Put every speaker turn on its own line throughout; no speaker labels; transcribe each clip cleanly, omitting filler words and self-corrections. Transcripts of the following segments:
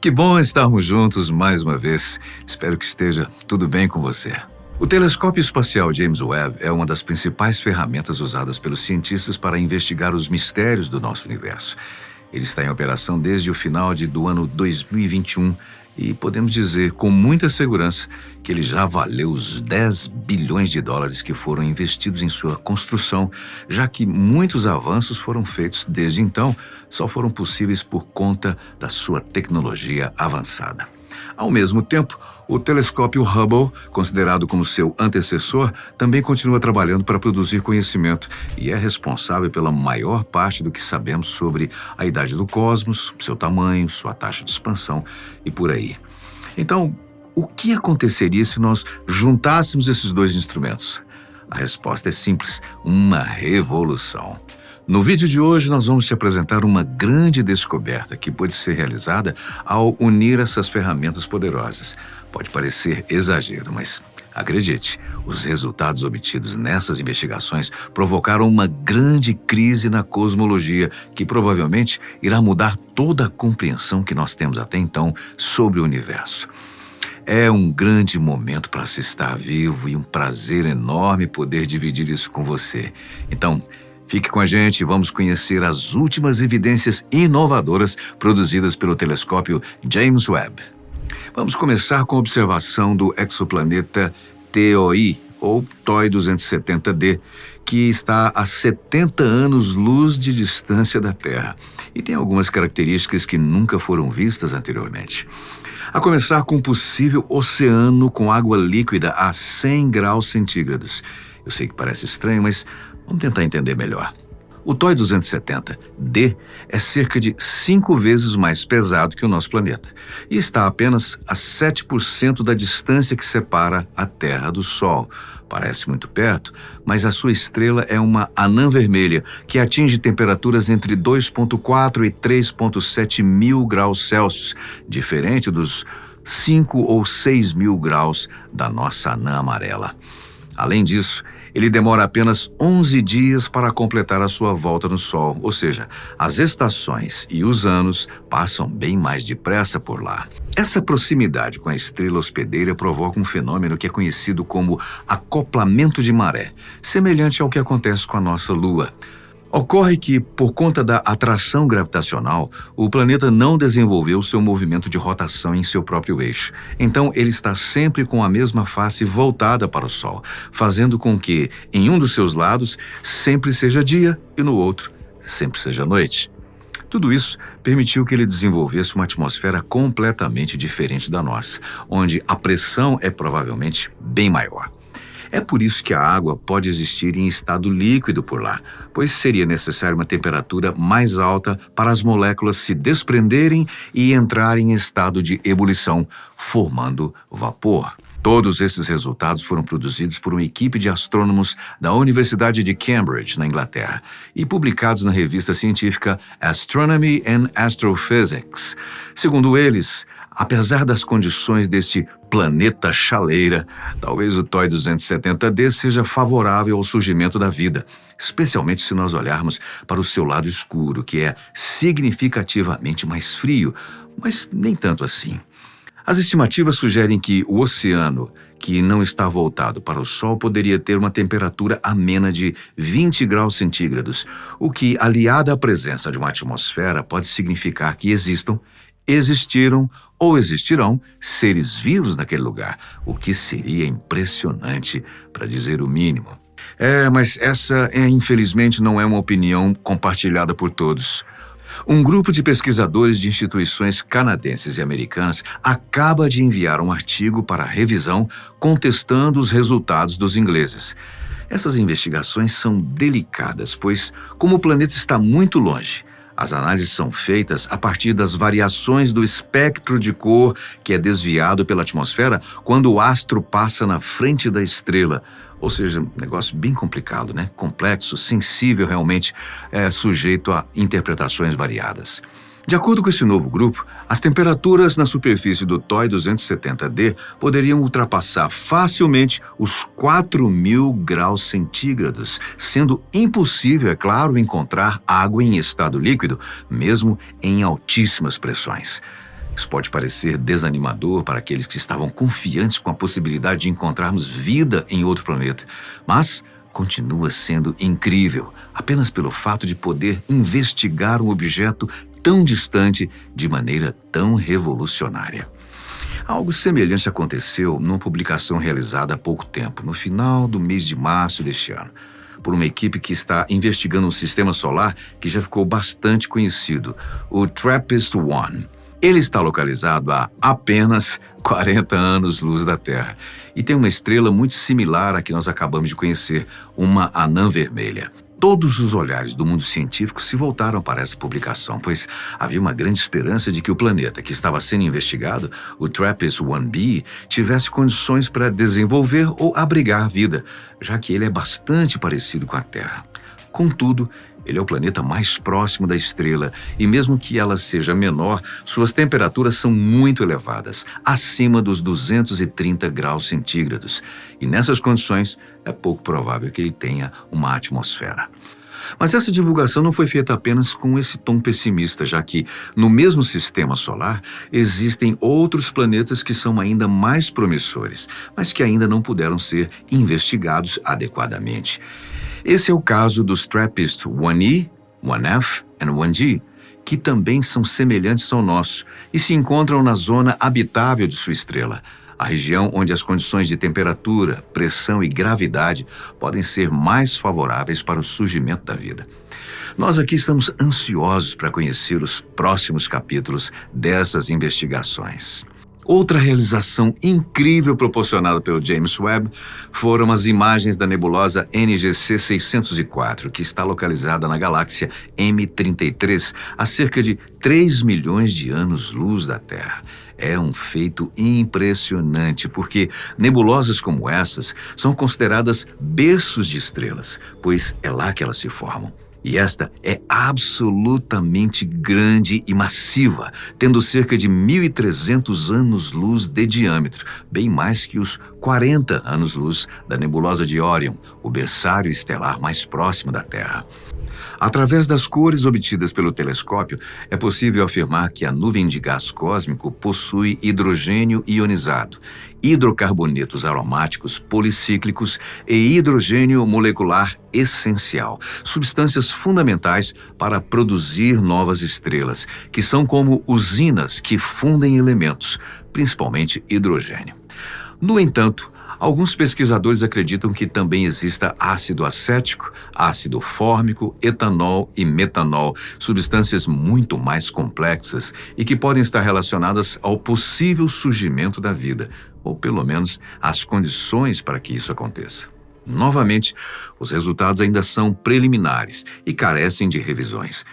Que bom estarmos juntos mais uma vez. Espero que esteja tudo bem com você. O telescópio espacial James Webb é uma das principais ferramentas usadas pelos cientistas para investigar os mistérios do nosso universo. Ele está em operação desde o final do ano 2021 e podemos dizer com muita segurança que ele já valeu os 10 bilhões de dólares que foram investidos em sua construção, já que muitos avanços foram feitos desde então, só foram possíveis por conta da sua tecnologia avançada. Ao mesmo tempo, o telescópio Hubble, considerado como seu antecessor, também continua trabalhando para produzir conhecimento e é responsável pela maior parte do que sabemos sobre a idade do cosmos, seu tamanho, sua taxa de expansão e por aí. Então, o que aconteceria se nós juntássemos esses dois instrumentos? A resposta é simples: uma revolução. No vídeo de hoje, nós vamos te apresentar uma grande descoberta que pode ser realizada ao unir essas ferramentas poderosas. Pode parecer exagero, mas acredite, os resultados obtidos nessas investigações provocaram uma grande crise na cosmologia que provavelmente irá mudar toda a compreensão que nós temos até então sobre o universo. É um grande momento para se estar vivo e um prazer enorme poder dividir isso com você. Então, fique com a gente e vamos conhecer as últimas evidências inovadoras produzidas pelo telescópio James Webb. Vamos começar com a observação do exoplaneta TOI, ou TOI 270D, que está a 70 anos-luz de distância da Terra e tem algumas características que nunca foram vistas anteriormente. A começar com um possível oceano com água líquida a 100 graus centígrados. Eu sei que parece estranho, mas vamos tentar entender melhor. O TOI 270D é cerca de 5 vezes mais pesado que o nosso planeta e está apenas a 7% da distância que separa a Terra do Sol. Parece muito perto, mas a sua estrela é uma anã vermelha que atinge temperaturas entre 2,4 e 3,7 mil graus Celsius, diferente dos 5 ou 6 mil graus da nossa anã amarela. Além disso, ele demora apenas 11 dias para completar a sua volta no Sol, ou seja, as estações e os anos passam bem mais depressa por lá. Essa proximidade com a estrela hospedeira provoca um fenômeno que é conhecido como acoplamento de maré, semelhante ao que acontece com a nossa Lua. Ocorre que, por conta da atração gravitacional, o planeta não desenvolveu seu movimento de rotação em seu próprio eixo. Então, ele está sempre com a mesma face voltada para o Sol, fazendo com que, em um dos seus lados, sempre seja dia e no outro, sempre seja noite. Tudo isso permitiu que ele desenvolvesse uma atmosfera completamente diferente da nossa, onde a pressão é provavelmente bem maior. É por isso que a água pode existir em estado líquido por lá, pois seria necessária uma temperatura mais alta para as moléculas se desprenderem e entrarem em estado de ebulição, formando vapor. Todos esses resultados foram produzidos por uma equipe de astrônomos da Universidade de Cambridge, na Inglaterra, e publicados na revista científica Astronomy and Astrophysics. Segundo eles, apesar das condições deste planeta chaleira, talvez o TOI 270D seja favorável ao surgimento da vida, especialmente se nós olharmos para o seu lado escuro, que é significativamente mais frio, mas nem tanto assim. As estimativas sugerem que o oceano, que não está voltado para o Sol, poderia ter uma temperatura amena de 20 graus centígrados, o que, aliado à presença de uma atmosfera, pode significar que existiram ou existirão seres vivos naquele lugar, o que seria impressionante, para dizer o mínimo. Mas essa, infelizmente, não é uma opinião compartilhada por todos. Um grupo de pesquisadores de instituições canadenses e americanas acaba de enviar um artigo para revisão contestando os resultados dos ingleses. Essas investigações são delicadas, pois, como o planeta está muito longe, as análises são feitas a partir das variações do espectro de cor que é desviado pela atmosfera quando o astro passa na frente da estrela. Ou seja, um negócio bem complicado, né? Complexo, sensível realmente, sujeito a interpretações variadas. De acordo com esse novo grupo, as temperaturas na superfície do TOI 270D poderiam ultrapassar facilmente os 4.000 graus centígrados, sendo impossível, é claro, encontrar água em estado líquido, mesmo em altíssimas pressões. Isso pode parecer desanimador para aqueles que estavam confiantes com a possibilidade de encontrarmos vida em outro planeta, mas continua sendo incrível apenas pelo fato de poder investigar um objeto tão distante de maneira tão revolucionária. Algo semelhante aconteceu numa publicação realizada há pouco tempo, no final do mês de março deste ano, por uma equipe que está investigando um sistema solar que já ficou bastante conhecido, o TRAPPIST-1. Ele está localizado a apenas 40 anos-luz da Terra e tem uma estrela muito similar à que nós acabamos de conhecer, uma anã vermelha. Todos os olhares do mundo científico se voltaram para essa publicação, pois havia uma grande esperança de que o planeta que estava sendo investigado, o TRAPPIST-1b, tivesse condições para desenvolver ou abrigar vida, já que ele é bastante parecido com a Terra. Contudo, ele é o planeta mais próximo da estrela e mesmo que ela seja menor, suas temperaturas são muito elevadas, acima dos 230 graus centígrados. E nessas condições, é pouco provável que ele tenha uma atmosfera. Mas essa divulgação não foi feita apenas com esse tom pessimista, já que no mesmo sistema solar existem outros planetas que são ainda mais promissores, mas que ainda não puderam ser investigados adequadamente. Esse é o caso dos TRAPPIST-1e, 1f e 1g, que também são semelhantes ao nosso e se encontram na zona habitável de sua estrela, a região onde as condições de temperatura, pressão e gravidade podem ser mais favoráveis para o surgimento da vida. Nós aqui estamos ansiosos para conhecer os próximos capítulos dessas investigações. Outra realização incrível proporcionada pelo James Webb foram as imagens da nebulosa NGC 604, que está localizada na galáxia M33, a cerca de 3 milhões de anos-luz da Terra. É um feito impressionante, porque nebulosas como essas são consideradas berços de estrelas, pois é lá que elas se formam. E esta é absolutamente grande e massiva, tendo cerca de 1.300 anos-luz de diâmetro, bem mais que os 40 anos-luz da nebulosa de Órion, o berçário estelar mais próximo da Terra. Através das cores obtidas pelo telescópio, é possível afirmar que a nuvem de gás cósmico possui hidrogênio ionizado, hidrocarbonetos aromáticos policíclicos e hidrogênio molecular essencial, substâncias fundamentais para produzir novas estrelas, que são como usinas que fundem elementos, principalmente hidrogênio. No entanto, alguns pesquisadores acreditam que também exista ácido acético, ácido fórmico, etanol e metanol, substâncias muito mais complexas e que podem estar relacionadas ao possível surgimento da vida, ou pelo menos às condições para que isso aconteça. Novamente, os resultados ainda são preliminares e carecem de revisões.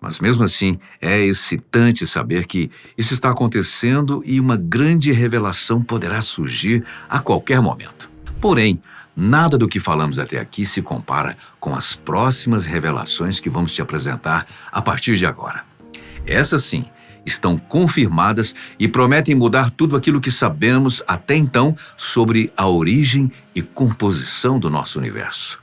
Mas mesmo assim, é excitante saber que isso está acontecendo e uma grande revelação poderá surgir a qualquer momento. Porém, nada do que falamos até aqui se compara com as próximas revelações que vamos te apresentar a partir de agora. Essas sim, estão confirmadas e prometem mudar tudo aquilo que sabemos até então sobre a origem e composição do nosso universo.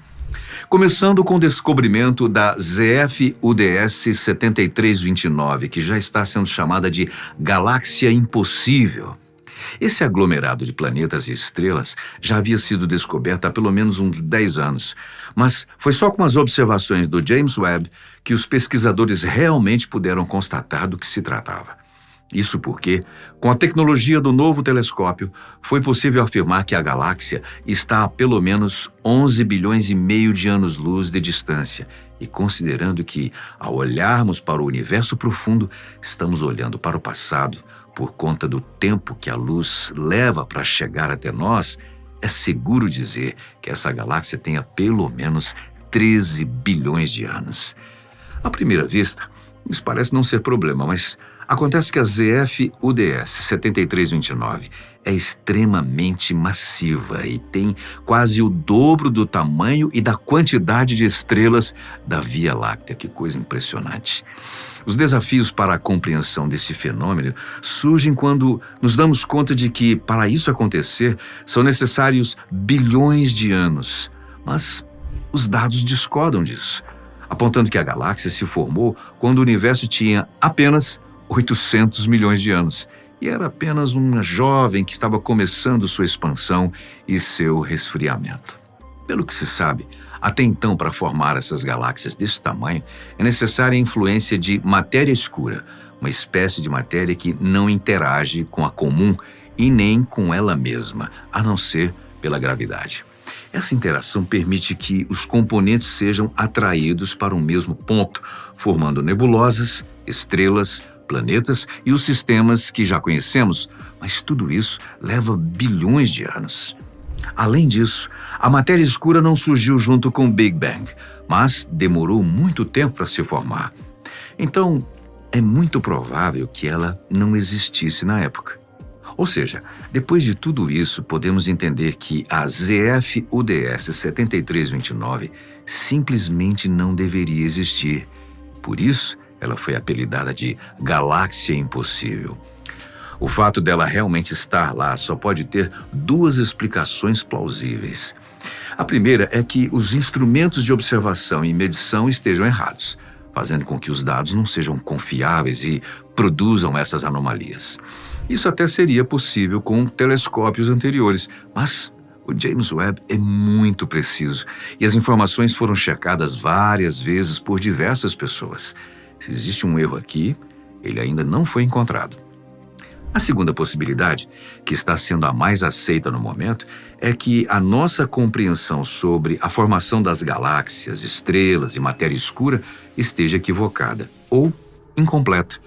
Começando com o descobrimento da ZF-UDS 7329, que já está sendo chamada de Galáxia Impossível. Esse aglomerado de planetas e estrelas já havia sido descoberto há pelo menos uns 10 anos, mas foi só com as observações do James Webb que os pesquisadores realmente puderam constatar do que se tratava. Isso porque, com a tecnologia do novo telescópio, foi possível afirmar que a galáxia está a pelo menos 11 bilhões e meio de anos-luz de distância. E considerando que, ao olharmos para o universo profundo, estamos olhando para o passado, por conta do tempo que a luz leva para chegar até nós, é seguro dizer que essa galáxia tenha pelo menos 13 bilhões de anos. À primeira vista, isso parece não ser problema, mas acontece que a ZF-UDS 7329 é extremamente massiva e tem quase o dobro do tamanho e da quantidade de estrelas da Via Láctea. Que coisa impressionante. Os desafios para a compreensão desse fenômeno surgem quando nos damos conta de que, para isso acontecer, são necessários bilhões de anos. Mas os dados discordam disso, apontando que a galáxia se formou quando o universo tinha apenas 800 milhões de anos. E era apenas uma jovem que estava começando sua expansão e seu resfriamento. Pelo que se sabe, até então, para formar essas galáxias desse tamanho, é necessária a influência de matéria escura, uma espécie de matéria que não interage com a comum e nem com ela mesma, a não ser pela gravidade. Essa interação permite que os componentes sejam atraídos para um mesmo ponto, formando nebulosas, estrelas, planetas e os sistemas que já conhecemos, mas tudo isso leva bilhões de anos. Além disso, a matéria escura não surgiu junto com o Big Bang, mas demorou muito tempo para se formar. Então, é muito provável que ela não existisse na época. Ou seja, depois de tudo isso, podemos entender que a ZF-UDS 7329 simplesmente não deveria existir. Por isso, ela foi apelidada de Galáxia Impossível. O fato dela realmente estar lá só pode ter duas explicações plausíveis. A primeira é que os instrumentos de observação e medição estejam errados, fazendo com que os dados não sejam confiáveis e produzam essas anomalias. Isso até seria possível com telescópios anteriores, mas o James Webb é muito preciso e as informações foram checadas várias vezes por diversas pessoas. Se existe um erro aqui, ele ainda não foi encontrado. A segunda possibilidade, que está sendo a mais aceita no momento, é que a nossa compreensão sobre a formação das galáxias, estrelas e matéria escura esteja equivocada ou incompleta.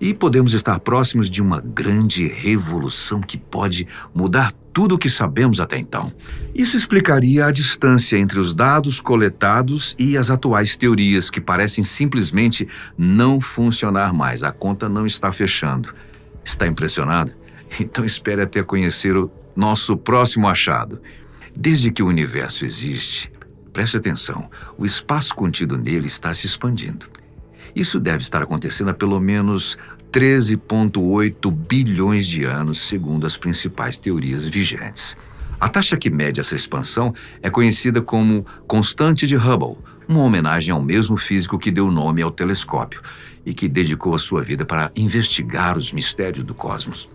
E podemos estar próximos de uma grande revolução que pode mudar tudo o que sabemos até então. Isso explicaria a distância entre os dados coletados e as atuais teorias que parecem simplesmente não funcionar mais. A conta não está fechando. Está impressionado? Então espere até conhecer o nosso próximo achado. Desde que o universo existe, preste atenção, o espaço contido nele está se expandindo. Isso deve estar acontecendo há pelo menos 13,8 bilhões de anos, segundo as principais teorias vigentes. A taxa que mede essa expansão é conhecida como constante de Hubble, uma homenagem ao mesmo físico que deu nome ao telescópio e que dedicou a sua vida para investigar os mistérios do cosmos.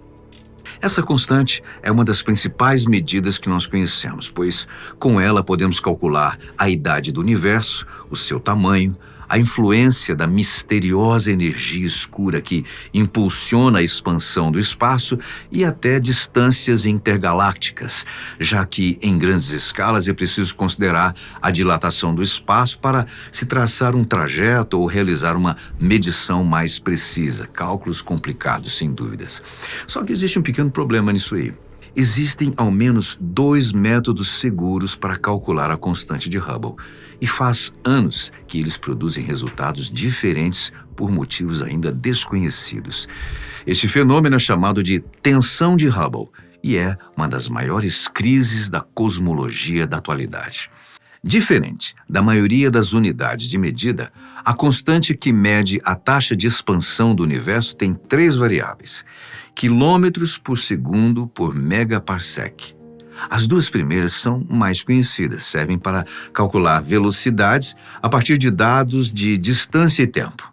Essa constante é uma das principais medidas que nós conhecemos, pois com ela podemos calcular a idade do universo, o seu tamanho, a influência da misteriosa energia escura que impulsiona a expansão do espaço e até distâncias intergalácticas, já que em grandes escalas é preciso considerar a dilatação do espaço para se traçar um trajeto ou realizar uma medição mais precisa. Cálculos complicados, sem dúvidas. Só que existe um pequeno problema nisso aí. Existem ao menos 2 métodos seguros para calcular a constante de Hubble, e faz anos que eles produzem resultados diferentes por motivos ainda desconhecidos. Este fenômeno é chamado de tensão de Hubble e é uma das maiores crises da cosmologia da atualidade. Diferente da maioria das unidades de medida, a constante que mede a taxa de expansão do universo tem 3 variáveis: quilômetros por segundo por megaparsec. As 2 primeiras são mais conhecidas, servem para calcular velocidades a partir de dados de distância e tempo.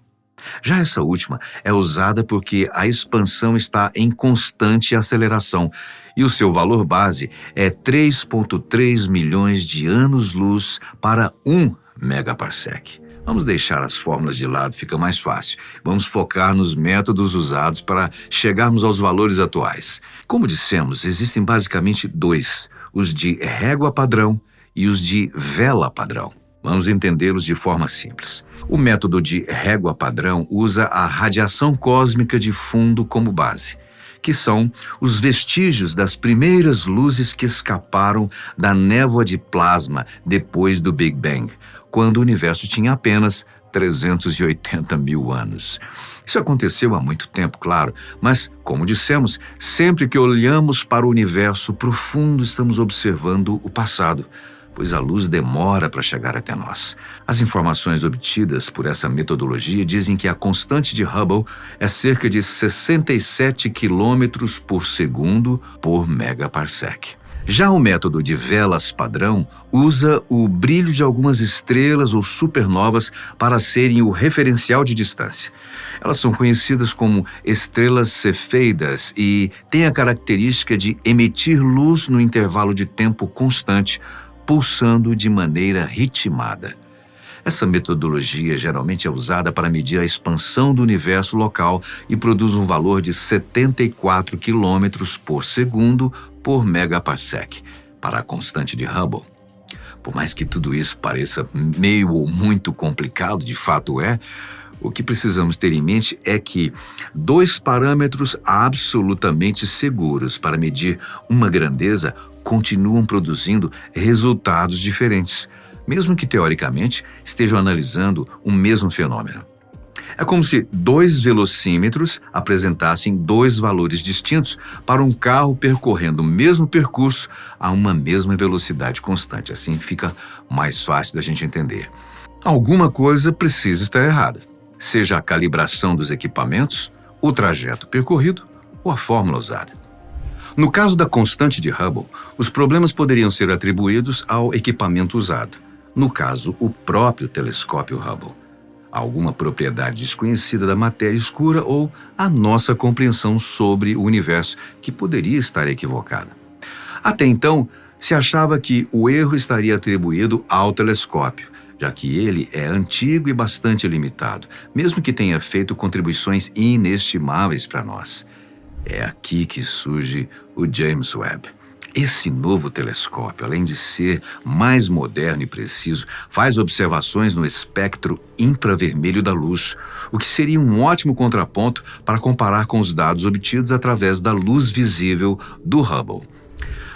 Já essa última é usada porque a expansão está em constante aceleração e o seu valor base é 3,3 milhões de anos-luz para 1 megaparsec. Vamos deixar as fórmulas de lado, fica mais fácil. Vamos focar nos métodos usados para chegarmos aos valores atuais. Como dissemos, existem basicamente 2, os de régua padrão e os de vela padrão. Vamos entendê-los de forma simples. O método de régua padrão usa a radiação cósmica de fundo como base, que são os vestígios das primeiras luzes que escaparam da névoa de plasma depois do Big Bang, quando o universo tinha apenas 380 mil anos. Isso aconteceu há muito tempo, claro, mas, como dissemos, sempre que olhamos para o universo profundo, estamos observando o passado, pois a luz demora para chegar até nós. As informações obtidas por essa metodologia dizem que a constante de Hubble é cerca de 67 quilômetros por segundo por megaparsec. Já o método de velas padrão usa o brilho de algumas estrelas ou supernovas para serem o referencial de distância. Elas são conhecidas como estrelas cefeidas e têm a característica de emitir luz no intervalo de tempo constante, pulsando de maneira ritmada. Essa metodologia geralmente é usada para medir a expansão do universo local e produz um valor de 74 quilômetros por segundo por megaparsec para a constante de Hubble. Por mais que tudo isso pareça meio ou muito complicado, de fato é, o que precisamos ter em mente é que dois parâmetros absolutamente seguros para medir uma grandeza continuam produzindo resultados diferentes, mesmo que teoricamente estejam analisando o mesmo fenômeno. É como se dois velocímetros apresentassem dois valores distintos para um carro percorrendo o mesmo percurso a uma mesma velocidade constante. Assim fica mais fácil da gente entender. Alguma coisa precisa estar errada, seja a calibração dos equipamentos, o trajeto percorrido ou a fórmula usada. No caso da constante de Hubble, os problemas poderiam ser atribuídos ao equipamento usado. No caso, o próprio telescópio Hubble, alguma propriedade desconhecida da matéria escura ou a nossa compreensão sobre o universo, que poderia estar equivocada. Até então, se achava que o erro estaria atribuído ao telescópio, já que ele é antigo e bastante limitado, mesmo que tenha feito contribuições inestimáveis para nós. É aqui que surge o James Webb. Esse novo telescópio, além de ser mais moderno e preciso, faz observações no espectro infravermelho da luz, o que seria um ótimo contraponto para comparar com os dados obtidos através da luz visível do Hubble.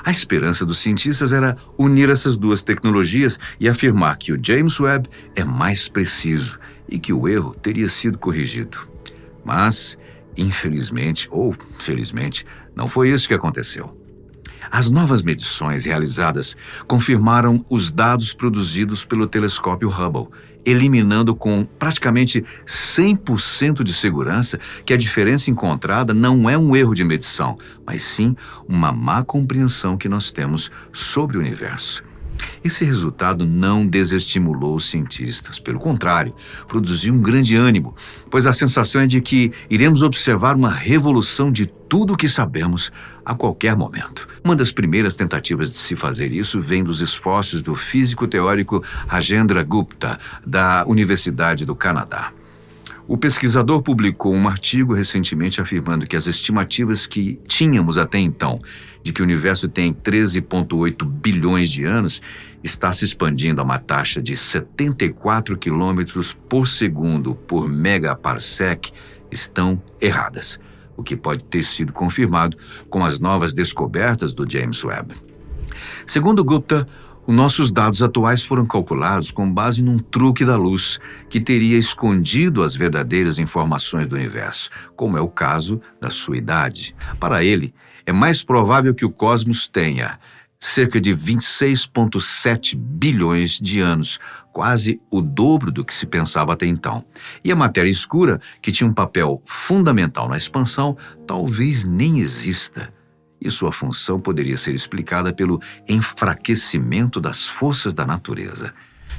A esperança dos cientistas era unir essas duas tecnologias e afirmar que o James Webb é mais preciso e que o erro teria sido corrigido. Mas, infelizmente ou felizmente, não foi isso que aconteceu. As novas medições realizadas confirmaram os dados produzidos pelo telescópio Hubble, eliminando com praticamente 100% de segurança que a diferença encontrada não é um erro de medição, mas sim uma má compreensão que nós temos sobre o universo. Esse resultado não desestimulou os cientistas, pelo contrário, produziu um grande ânimo, pois a sensação é de que iremos observar uma revolução de tudo o que sabemos a qualquer momento. Uma das primeiras tentativas de se fazer isso vem dos esforços do físico teórico Rajendra Gupta, da Universidade do Canadá. O pesquisador publicou um artigo recentemente afirmando que as estimativas que tínhamos até então de que o universo tem 13,8 bilhões de anos está se expandindo a uma taxa de 74 quilômetros por segundo por megaparsec estão erradas, o que pode ter sido confirmado com as novas descobertas do James Webb. Segundo Gupta, os nossos dados atuais foram calculados com base num truque da luz que teria escondido as verdadeiras informações do universo, como é o caso da sua idade. Para ele, é mais provável que o cosmos tenha cerca de 26,7 bilhões de anos, quase o dobro do que se pensava até então. E a matéria escura, que tinha um papel fundamental na expansão, talvez nem exista. E sua função poderia ser explicada pelo enfraquecimento das forças da natureza.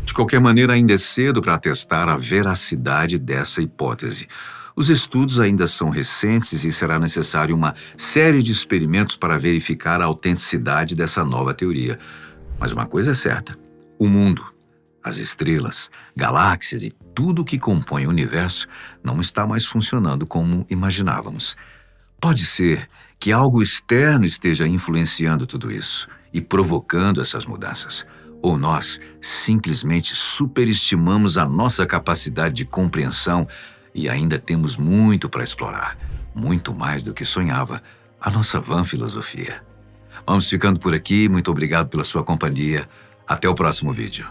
De qualquer maneira, ainda é cedo para testar a veracidade dessa hipótese. Os estudos ainda são recentes e será necessário uma série de experimentos para verificar a autenticidade dessa nova teoria. Mas uma coisa é certa: o mundo, as estrelas, galáxias e tudo o que compõe o universo não está mais funcionando como imaginávamos. Pode ser que algo externo esteja influenciando tudo isso e provocando essas mudanças. Ou nós simplesmente superestimamos a nossa capacidade de compreensão e ainda temos muito para explorar, muito mais do que sonhava a nossa vã filosofia. Vamos ficando por aqui, muito obrigado pela sua companhia. Até o próximo vídeo.